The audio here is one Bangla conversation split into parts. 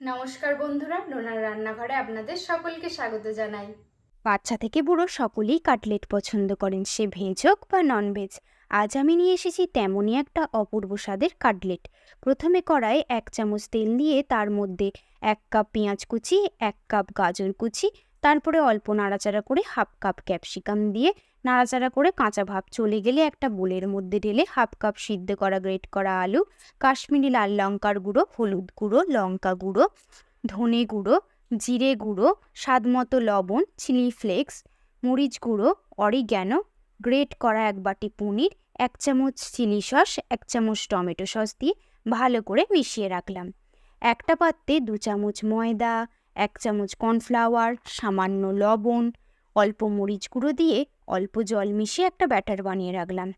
নমস্কার বন্ধুরা, নোনার রান্নাঘরে আপনাদের সকলকে স্বাগত জানাই। বাচ্চা থেকে বুড়ো সকলেই কাটলেট পছন্দ করেন, সে ভেজ হোক বা নন ভেজ। আজ আমি নিয়ে এসেছি তেমনই একটা অপূর্ব স্বাদের কাটলেট। প্রথমে কড়াইয়ে 1 চামচ তেল দিয়ে তার মধ্যে 1 কাপ পেঁয়াজ কুচি, 1 কাপ গাজর কুচি, তারপরে অল্প নাড়াচাড়া করে 1/2 কাপ ক্যাপসিকাম দিয়ে নাড়াচাড়া করে কাঁচা ভাব চলে গেলে একটা বোলের মধ্যে ঢেলে 1/2 কাপ সিদ্ধ করা গ্রেট করা আলু, কাশ্মীরি লাল লঙ্কার গুঁড়ো, হলুদ গুঁড়ো, লঙ্কা গুঁড়ো, ধনে গুঁড়ো, জিরে গুঁড়ো, স্বাদমতো লবণ, চিলি ফ্লেক্স, মরিচ গুঁড়ো, অরিগ্যানো, গ্রেট করা 1 বাটি পনির, 1 চামচ চিলি সস, 1 চামচ টমেটো সস দিয়ে ভালো করে মিশিয়ে রাখলাম। একটা পাত্রে 2 চামচ ময়দা, 1 চামচ কর্নফ্লাওয়ার, সামান্য লবণ, অল্প মরিচ গুঁড়ো দিয়ে অল্প জল মিশিয়ে একটা ব্যাটার বানিয়ে রাখলাম।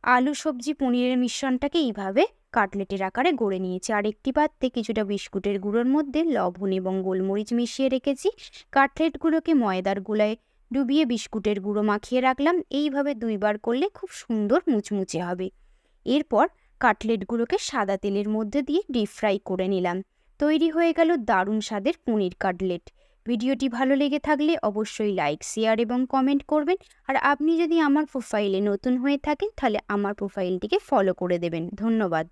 আলু, সবজি, পনিরের মিশ্রণটাকে এইভাবে কাটলেটের আকারে গড়ে নিয়েছি। আর একটি পাত্রে কিছুটা বিস্কুটের গুঁড়োর মধ্যে লবণ এবং গোলমরিচ মিশিয়ে রেখেছি। কাটলেটগুলোকে ময়দার গুলায় ডুবিয়ে বিস্কুটের গুঁড়ো মাখিয়ে রাখলাম। এইভাবে 2বার করলে খুব সুন্দর মুচমুচে হবে। এরপর কাটলেটগুলোকে সাদা তেলের মধ্যে দিয়ে ডিপ ফ্রাই করে নিলাম। তৈরি হয়ে গেল দারুণ স্বাদের পনির কাটলেট। ভিডিওটি ভালো লেগে থাকলে অবশ্যই লাইক, শেয়ার এবং কমেন্ট করবেন। আর আপনি যদি আমার প্রোফাইলে নতুন হয়ে থাকেন তাহলে আমার প্রোফাইলটিকে ফলো করে দেবেন। ধন্যবাদ।